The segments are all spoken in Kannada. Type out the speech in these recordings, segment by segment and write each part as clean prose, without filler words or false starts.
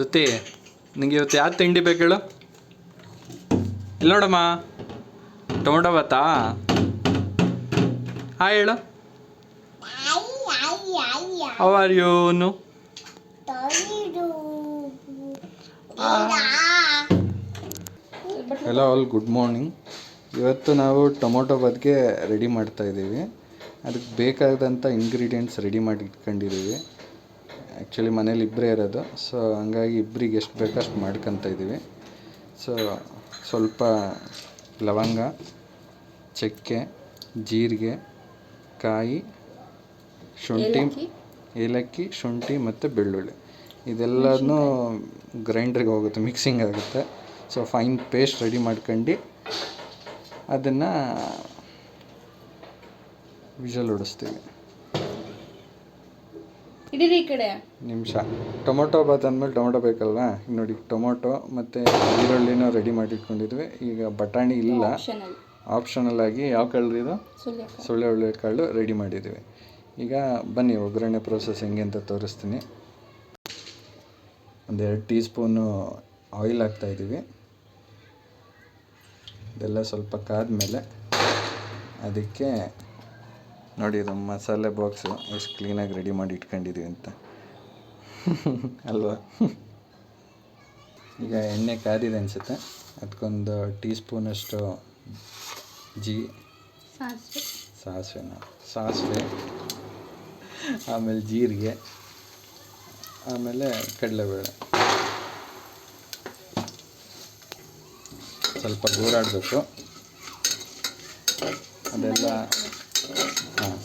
ಧೃತಿ, ನಿಂಗೆ ಇವತ್ತು ಯಾವ್ದು ತಿಂಡಿ ಬೇಕು ಹೇಳು? ಇಲ್ಲಿ ನೋಡಮ್ಮ, ಟೊಮೊಟೊ ಭಾತಾ. ಹಾಯ್ ಹೇಳು. How are you? Hello all, good morning. ಇವತ್ತು ನಾವು ಟೊಮೊಟೊ ಬಾತ್ಗೆ ರೆಡಿ ಮಾಡ್ತಾಯಿದ್ದೀವಿ. ಅದಕ್ಕೆ ಬೇಕಾದಂಥ ಇಂಗ್ರೀಡಿಯೆಂಟ್ಸ್ ರೆಡಿ ಮಾಡಿ ಇಟ್ಕೊಂಡಿದ್ದೀವಿ. ಆ್ಯಕ್ಚುಲಿ ಮನೇಲಿ ಇಬ್ಬರೇ ಇರೋದು, ಸೊ ಹಂಗಾಗಿ ಇಬ್ಬರಿಗೆ ಎಷ್ಟು ಬೇಕೋ ಅಷ್ಟು ಮಾಡ್ಕೊತ ಇದ್ದೀವಿ. ಸೊ ಸ್ವಲ್ಪ ಲವಂಗ, ಚಕ್ಕೆ, ಜೀರಿಗೆ, ಕಾಯಿ, ಶುಂಠಿ, ಏಲಕ್ಕಿ, ಶುಂಠಿ ಮತ್ತು ಬೆಳ್ಳುಳ್ಳಿ ಇದೆಲ್ಲನೂ ಗ್ರೈಂಡ್ರಿಗೆ ಹೋಗುತ್ತೆ, ಮಿಕ್ಸಿಂಗ್ ಆಗುತ್ತೆ. ಸೊ ಫೈನ್ ಪೇಸ್ಟ್ ರೆಡಿ ಮಾಡ್ಕೊಂಡು ಅದನ್ನು ವಿಷಲ್ ಹೊಡಿಸ್ತೀವಿ. ಇಡೀ ಕಡೆ ನಿಮಿಷ. ಟೊಮೊಟೊ ಬಾತ್ ಅಂದಮೇಲೆ ಟೊಮೊಟೊ ಬೇಕಲ್ವಾ? ನೋಡಿ, ಟೊಮೊಟೊ ಮತ್ತು ಈರುಳ್ಳಿನ ರೆಡಿ ಮಾಡಿ ಇಟ್ಕೊಂಡಿದ್ವಿ. ಈಗ ಬಟಾಣಿ ಇಲ್ಲ, ಆಪ್ಷನಲ್ ಆಗಿ ಯಾವ ಕಳ್ಳು ಇದು ಸೊಳ್ಳೆ ಒಳ್ಳೆ ಕಾಳು ರೆಡಿ ಮಾಡಿದ್ದೀವಿ. ಈಗ ಬನ್ನಿ ಒಗ್ಗರಣೆ ಪ್ರೋಸೆಸ್ ಹೆಂಗೆ ಅಂತ ತೋರಿಸ್ತೀನಿ. 1-2 ಟೀ ಸ್ಪೂನು ಆಯಿಲ್ ಹಾಕ್ತಾಯಿದ್ದೀವಿ. ಇದೆಲ್ಲ ಸ್ವಲ್ಪ ಕಾದ್ಮೇಲೆ ಅದಕ್ಕೆ ನೋಡಿ, ಇದು ಮಸಾಲೆ ಬಾಕ್ಸು ಎಷ್ಟು ಕ್ಲೀನಾಗಿ ರೆಡಿ ಮಾಡಿ ಇಟ್ಕೊಂಡಿದ್ದೀವಿ ಅಂತ ಅಲ್ವಾ? ಈಗ ಎಣ್ಣೆ ಕಾದಿದೆ ಅನಿಸುತ್ತೆ. ಅದಕ್ಕೊಂದು ಟೀ ಸ್ಪೂನಷ್ಟು ಸಾಸಿವೆ, ಆಮೇಲೆ ಜೀರಿಗೆ, ಆಮೇಲೆ ಕಡಲೆಬೇಳೆ ಸ್ವಲ್ಪ ಗೂರಾಡಬೇಕು. ಅದೆಲ್ಲ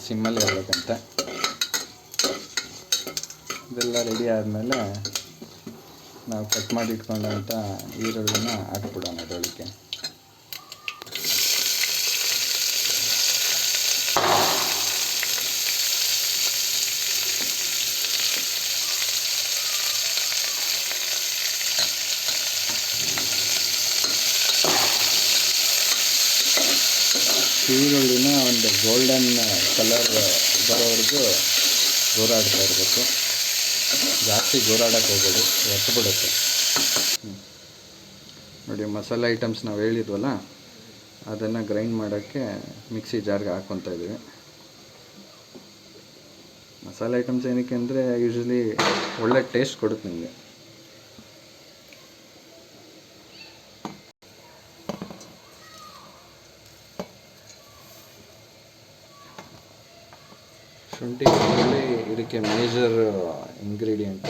ಸಿಮ್ಮಲ್ಲಿ ಇರಬೇಕಂತ. ಇದೆಲ್ಲ ರೆಡಿ ಆದಮೇಲೆ ನಾವು ಕಟ್ ಮಾಡಿ ಇಟ್ಕೊಂಡಂಥ ಈರುಳ್ಳಿನ ಹಾಕ್ಬಿಡೋಣ ಅದರೊಳಗೆ. ಈರುಳ್ಳಿನ ಒಂದು ಗೋಲ್ಡನ್ ಕಲರ್ ಬರೋವರೆಗೂ ಗೂರಾಡ್ತಾ ಇರಬೇಕು. ಜಾಸ್ತಿ ಗೂರಾಡಕ್ಕೆ ಹೋಗೋದು, ಒತ್ತುಬಿಡುತ್ತೆ. ನೋಡಿ, ಮಸಾಲೆ ಐಟಮ್ಸ್ ನಾವು ಹೇಳಿದ್ವಲ್ಲ, ಅದನ್ನು ಗ್ರೈಂಡ್ ಮಾಡೋಕ್ಕೆ ಮಿಕ್ಸಿ ಜಾರ್ಗೆ ಹಾಕ್ಕೊತಾ ಇದ್ದೀವಿ. ಮಸಾಲೆ ಐಟಮ್ಸ್ ಏನಕ್ಕೆ ಅಂದರೆ ಯೂಶ್ವಲಿ ಒಳ್ಳೆ ಟೇಸ್ಟ್ ಕೊಡುತ್ತೆ ನಿಮಗೆ. ಶುಂಠಿ ಬೆಳ್ಳುಳ್ಳಿ ಇದಕ್ಕೆ ಮೇಜರ್ ಇಂಗ್ರೀಡಿಯೆಂಟ್.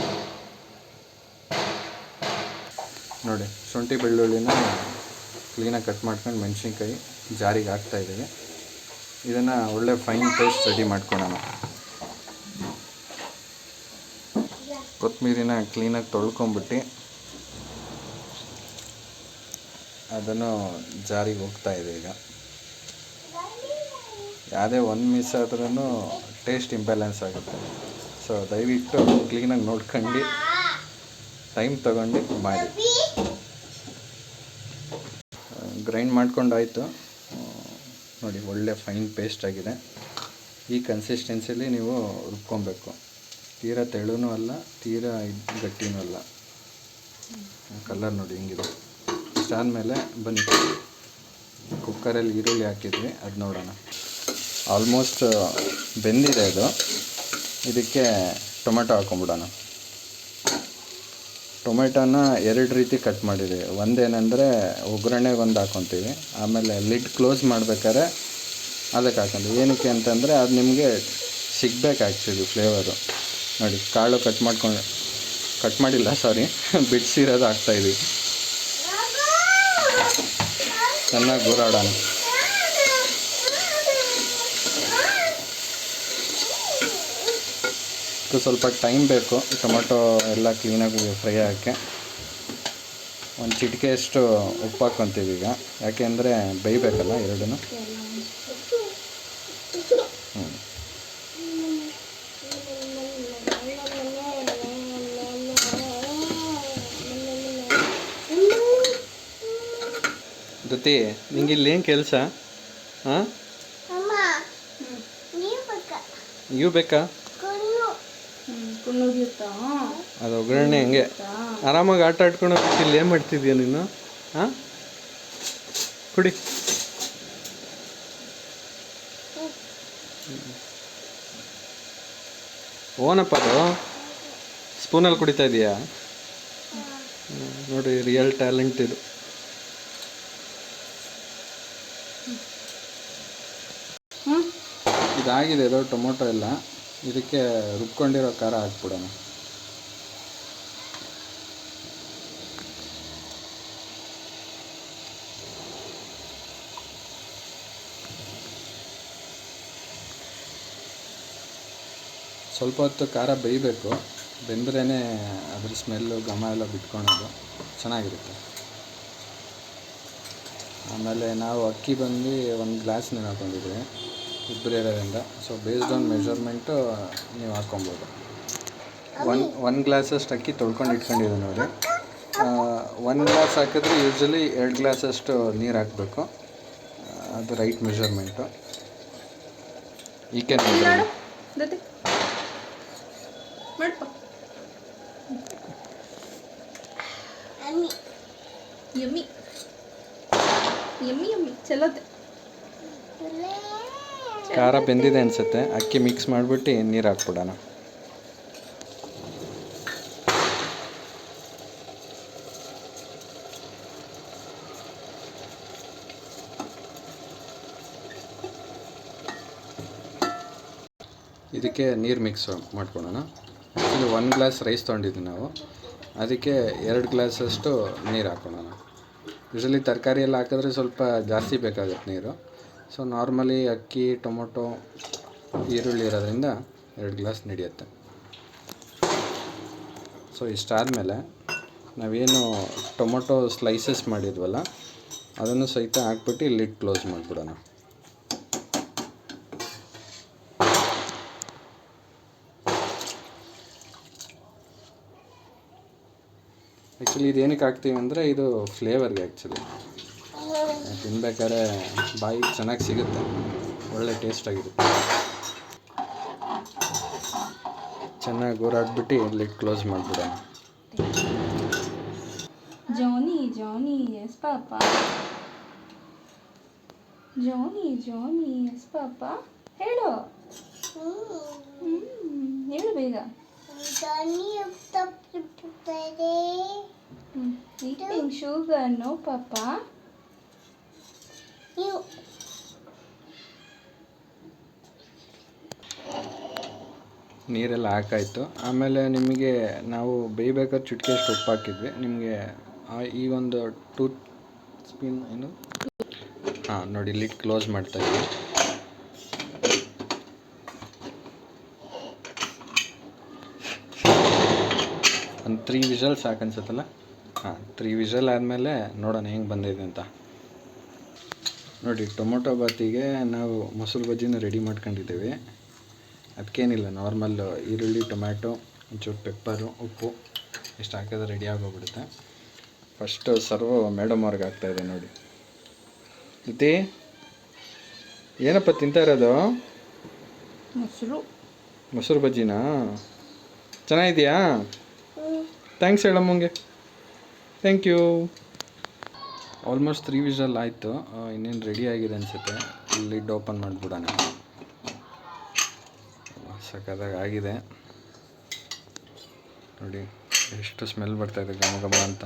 ನೋಡಿ, ಶುಂಠಿ ಬೆಳ್ಳುಳ್ಳಿನ ಕ್ಲೀನಾಗಿ ಕಟ್ ಮಾಡ್ಕೊಂಡು ಮೆಣಸಿನ್ಕಾಯಿ ಜಾರಿಗೆ ಹಾಕ್ತಾಯಿದ್ದೀವಿ. ಇದನ್ನು ಒಳ್ಳೆ ಫೈನ್ ಪೇಸ್ಟ್ ರೆಡಿ ಮಾಡ್ಕೊಳ್ಳೋಣ. ಕೊತ್ತಂಬರಿನ ಕ್ಲೀನಾಗಿ ತೊಳ್ಕೊಂಬಿಟ್ಟು ಅದನ್ನು ಜಾರಿಗೆ ಹೋಗ್ತಾಯಿದೆ. ಈಗ ಯಾವುದೇ ಒಂದು ಮಿಸ್ ಆದ್ರೂ ಟೇಸ್ಟ್ ಇಂಬ್ಯಾಲೆನ್ಸ್ ಆಗುತ್ತೆ. ಸೊ ದಯವಿಟ್ಟು ಕ್ಲೀನಾಗಿ ನೋಡ್ಕೊಂಡು ಟೈಮ್ ತೊಗೊಂಡು ಮಾಡಿ. ಗ್ರೈಂಡ್ ಮಾಡ್ಕೊಂಡಾಯಿತು. ನೋಡಿ, ಒಳ್ಳೆ ಫೈನ್ ಪೇಸ್ಟ್ ಆಗಿದೆ. ಈ ಕನ್ಸಿಸ್ಟೆನ್ಸಿಲಿ ನೀವು ರುಬ್ಕೊಬೇಕು. ತೀರಾ ತೆಳುನೂ ಅಲ್ಲ, ತೀರಾ ಗಟ್ಟಿನೂ ಅಲ್ಲ. ಕಲರ್ ನೋಡಿ ಹಿಂಗಿದೆ. ಇಷ್ಟಾದಮೇಲೆ ಬನ್ನಿ, ಕುಕ್ಕರಲ್ಲಿ ಈರುಳ್ಳಿ ಹಾಕಿದ್ವಿ, ಅದು ನೋಡೋಣ. ಆಲ್ಮೋಸ್ಟ್ ಬೆಂದಿದೆ ಇದು. ಇದಕ್ಕೆ ಟೊಮೆಟೊ ಹಾಕೊಂಬಿಡೋಣ. ಟೊಮೆಟೊನ 2 ರೀತಿ ಕಟ್ ಮಾಡಿದ್ದೀವಿ. ಒಂದೇನೆಂದರೆ ಒಗ್ಗರಣೆಗೆ ಒಂದು ಹಾಕ್ಕೊತೀವಿ, ಆಮೇಲೆ ಲಿಡ್ ಕ್ಲೋಸ್ ಮಾಡ್ಬೇಕಾದ್ರೆ ಅದಕ್ಕೆ ಹಾಕೊಂತೀವಿ. ಏನಕ್ಕೆ ಅಂತಂದರೆ ಅದು ನಿಮಗೆ ಸಿಗಬೇಕು ಆ್ಯಕ್ಚುಲಿ ಫ್ಲೇವರು. ನೋಡಿ, ಕಾಳು ಕಟ್ ಮಾಡಿಲ್ಲ, ಬಿಡಿಸಿರೋದು ಹಾಕ್ತಾಯಿದ್ದೀವಿ. ಚೆನ್ನಾಗಿ ಗೂರಾಡೋಣ. ಸ್ವಲ್ಪ ಟೈಮ್ ಬೇಕು ಟೊಮೊಟೊ ಎಲ್ಲ ಕ್ಲೀನಾಗಿ ಫ್ರೈ ಆಗೋಕ್ಕೆ. ಒಂದು ಚಿಟಿಕೆಯಷ್ಟು ಉಪ್ಪು ಹಾಕ್ಕೊತೀವಿ ಈಗ, ಯಾಕೆಂದರೆ ಬೇಯಬೇಕಲ್ಲ ಎರಡೂ. ಧೃತಿ, ನಿಂಗೆ ಇಲ್ಲಿ ಏನು ಕೆಲಸ? ಹಾಂ, ನೀವು ಬೇಕಾ? ಅದು ಒಗ್ಗರಣೆ ಹೆಂಗೆ ಆರಾಮಾಗಿ ಆಟ ಆಡ್ಕೊಂಡು ಇಲ್ಲಿ ಏನು ಮಾಡ್ತಿದ್ಯಾ ನೀನು? ಹಾಂ, ಕುಡಿ. ಓನಪ್ಪ ಅದು ಸ್ಪೂನಲ್ಲಿ ಕುಡಿತಾ ಇದೆಯಾ? ನೋಡಿ, ರಿಯಲ್ ಟ್ಯಾಲೆಂಟ್ ಇದು. ಇದಾಗಿದೆ ಇದು ಟೊಮೊಟೊ ಎಲ್ಲ. ಇದಕ್ಕೆ ರುಬ್ಕೊಂಡಿರೋ ಖಾರ ಹಾಕ್ಬಿಡೋಣ. ಸ್ವಲ್ಪ ಹೊತ್ತು ಖಾರ ಬೇಯಬೇಕು, ಬೆಂದ್ರೇ ಅದ್ರ ಸ್ಮೆಲ್ಲು ಘಮ ಎಲ್ಲ ಬಿಟ್ಕೊಳೋದು ಚೆನ್ನಾಗಿರುತ್ತೆ. ಆಮೇಲೆ ನಾವು ಅಕ್ಕಿ ಬಂದು 1 ಗ್ಲಾಸ್ ನೀರು ಹಾಕೊಂಡಿದ್ವಿ, ಇಬ್ಬರು ಇರೋದ್ರಿಂದ. ಸೊ ಬೇಸ್ಡ್ ಆನ್ ಮೆಷರ್ಮೆಂಟು ನೀವು ಹಾಕ್ಕೊಬೋದು. 1 ಗ್ಲಾಸಷ್ಟು ಅಕ್ಕಿ ತೊಳ್ಕೊಂಡು ಇಟ್ಕೊಂಡಿದ್ದೀವಿ ನೋಡಿ. 1 ಗ್ಲಾಸ್ ಹಾಕಿದ್ರೆ ಯೂಶ್ವಲಿ 2 ಗ್ಲಾಸಷ್ಟು ನೀರು ಹಾಕಬೇಕು. ಅದು ರೈಟ್ ಮೆಷರ್ಮೆಂಟು. ಈಕೆ ಯಮ್ಮಿ ಯಮ್ಮಿ ಯಮ್ಮಿ ಚಲೋತೆ. ಖಾರ ಬೆಂದಿದೆ ಅನಿಸುತ್ತೆ. ಅಕ್ಕಿ ಮಿಕ್ಸ್ ಮಾಡಿಬಿಟ್ಟು ನೀರು ಹಾಕ್ಬಿಡೋಣ. ಇದಕ್ಕೆ ನೀರು ಮಿಕ್ಸ್ ಮಾಡ್ಕೊಳ್ಳೋಣ. ಆ್ಯಕ್ಚುಲಿ 1 ಗ್ಲಾಸ್ ರೈಸ್ ತೊಗೊಂಡಿದ್ವಿ ನಾವು, ಅದಕ್ಕೆ 2 ಗ್ಲಾಸಷ್ಟು ನೀರು ಹಾಕ್ಕೊಳ್ಳೋಣ. ಯೂಶ್ವಲಿ ತರಕಾರಿ ಎಲ್ಲ ಹಾಕಿದ್ರೆ ಸ್ವಲ್ಪ ಜಾಸ್ತಿ ಬೇಕಾಗುತ್ತೆ ನೀರು. ಸೊ ನಾರ್ಮಲಿ ಅಕ್ಕಿ, ಟೊಮೊಟೊ, ಈರುಳ್ಳಿ ಇರೋದ್ರಿಂದ 2 ಗ್ಲಾಸ್ ನಡೆಯುತ್ತೆ. ಸೊ ಇಷ್ಟಾದಮೇಲೆ ನಾವೇನು ಟೊಮೊಟೊ ಸ್ಲೈಸಸ್ ಮಾಡಿದ್ವಲ್ಲ ಅದನ್ನು ಸಹಿತ ಹಾಕ್ಬಿಟ್ಟು ಲಿಡ್ ಕ್ಲೋಸ್ ಮಾಡಿಬಿಡೋಣ. ಆ್ಯಕ್ಚುಲಿ ಇದು ಏನಕ್ಕೆ ಹಾಕ್ತೀವಿ ಅಂದರೆ ಇದು ಫ್ಲೇವರ್ಗೆ. ಆ್ಯಕ್ಚುಲಿ ತಿನ್ಬೇಕಾದ್ರೆ ಬಾಯಿಗೆ ಚೆನ್ನಾಗಿ ಸಿಗುತ್ತೆ, ಒಳ್ಳೆ ಟೇಸ್ಟಾಗಿರುತ್ತೆ. ಚೆನ್ನಾಗಿ ಊರಾಡ್ಬಿಟ್ಟು ಲಿಡ್ ಕ್ಲೋಸ್ ಮಾಡಿಬಿಡೋಣ. ಜಾನಿ ಜಾನಿ ಎಸ್ ಪಾಪ, ಜಾನಿ ಜಾನಿ ಎಸ್ ಪಾಪ, ಹೇಳು ಹೇಳು ಬೇಗ. Eating sugar, no papa. You. ನೀರೆಲ್ಲ ಹಾಕಾಯಿತು. ಆಮೇಲೆ ನಿಮಗೆ ನಾವು ಬೇಯಬೇಕಾದ್ರೆ ಚಿಟಿಕೆಯಷ್ಟು ಉಪ್ಪು ಹಾಕಿದ್ವಿ. ನಿಮಗೆ ಈ ಒಂದು 2 ಸ್ಪೂನ್ ಏನು ನೋಡಿ ಲಿಡ್ ಕ್ಲೋಸ್ ಮಾಡ್ತಾಯಿದ್ವಿ. ಒಂದು 3 ವಿಷಲ್ ಸಾಕು ಅನ್ಸುತ್ತಲ್ಲ. 3 ವಿಷಲ್ ಆದಮೇಲೆ ನೋಡೋಣ ಹೆಂಗೆ ಬಂದಿದೆ ಅಂತ. ನೋಡಿ, ಟೊಮೊಟೊ ಬಾತಿಗೆ ನಾವು ಮೊಸರು ಬಜ್ಜಿನ ರೆಡಿ ಮಾಡ್ಕೊಂಡಿದ್ದೀವಿ. ಅದಕ್ಕೇನಿಲ್ಲ, ನಾರ್ಮಲ್ ಈರುಳ್ಳಿ, ಟೊಮ್ಯಾಟೊ, ಒಂಚೂರು ಪೆಪ್ಪರು, ಉಪ್ಪು ಇಷ್ಟು ಹಾಕಿದ್ರೆ ರೆಡಿ ಆಗೋಗ್ಬಿಡುತ್ತೆ. ಫಸ್ಟು ಸರ್ವ್ ಮೇಡಮ್ ಅವ್ರಿಗೆ ಆಗ್ತಾಯಿದೆ ನೋಡಿ. ಜೊತೆ ಏನಪ್ಪ ತಿಂತಾ ಇರೋದು? ಮೊಸರು ಬಜ್ಜಿನಾ? ಚೆನ್ನಾಗಿದೆಯಾ? ಥ್ಯಾಂಕ್ಸ್ ಹೇಳಮ್ಮಂಗೆ. Thank you. ಆಲ್ಮೋಸ್ಟ್ 3 ವಿಷಲ್ ಆಯಿತು. ಇನ್ನೇನು ರೆಡಿ ಆಗಿದೆ ಅನಿಸುತ್ತೆ. ಲಿಡ್ ಓಪನ್ ಮಾಡಿಬಿಡೋಣ. ಸಖತ್ತಾಗಿ ಆಗಿದೆ ನೋಡಿ, ಎಷ್ಟು ಸ್ಮೆಲ್ ಬರ್ತಾಯಿದೆ ಘಮ ಘಮ ಅಂತ.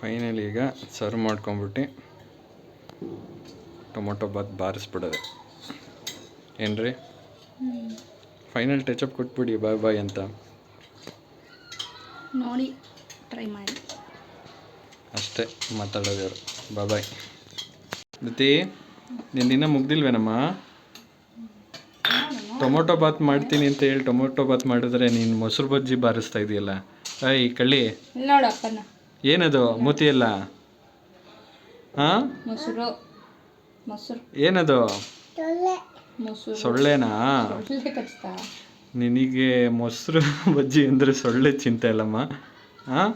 ಫೈನಲಿ ಈಗ ಸರ್ವ್ ಮಾಡ್ಕೊಂಬಿಟ್ಟು ಟೊಮೊಟೊ ಬಾತ್ ಬಾರಿಸ್ಬಿಡೋದೆ. ಏನ್ರಿ, ಫೈನಲ್ ಟಚಪ್ ಕೊಟ್ಬಿಡಿ ಬಾಯ್ ಬಾಯ್ ಅಂತ ನೋಡಿ, ಟ್ರೈ ಮಾಡಿ ಅಷ್ಟೇ ಮಾತಾಡೋದು. ಬಾಯ್ ಬಾಯ್. ಜೊತೆ ನೀನು ದಿನ ಮುಗ್ದಿಲ್ವೇನಮ್ಮ? ಟೊಮೊಟೊ ಬಾತ್ ಮಾಡ್ತೀನಿ ಅಂತ ಹೇಳಿ ಟೊಮೊಟೊ ಬಾತ್ ಮಾಡಿದ್ರೆ ನೀನು ಮೊಸರು ಬಜ್ಜಿ ಬಾರಿಸ್ತಾ ಇದೆಯಲ್ಲ. ಅಯ್ಯ ಕಳ್ಳಿ, ನೋಡಪ್ಪನ ಏನದು ಮೂತಿಯಲ್ಲ? ಹಾಂ, ಮೊಸರು ಮೊಸರು ಏನದು? ಮೊಸರು ಸೊಳ್ಳೆನಾ? ನಿನಗೆ ಮೊಸರು ಬಜ್ಜಿ ಅಂದರೆ ಸೊಳ್ಳೆ ಚಿಂತೆ ಅಲ್ಲಮ್ಮ. ಹಾಂ,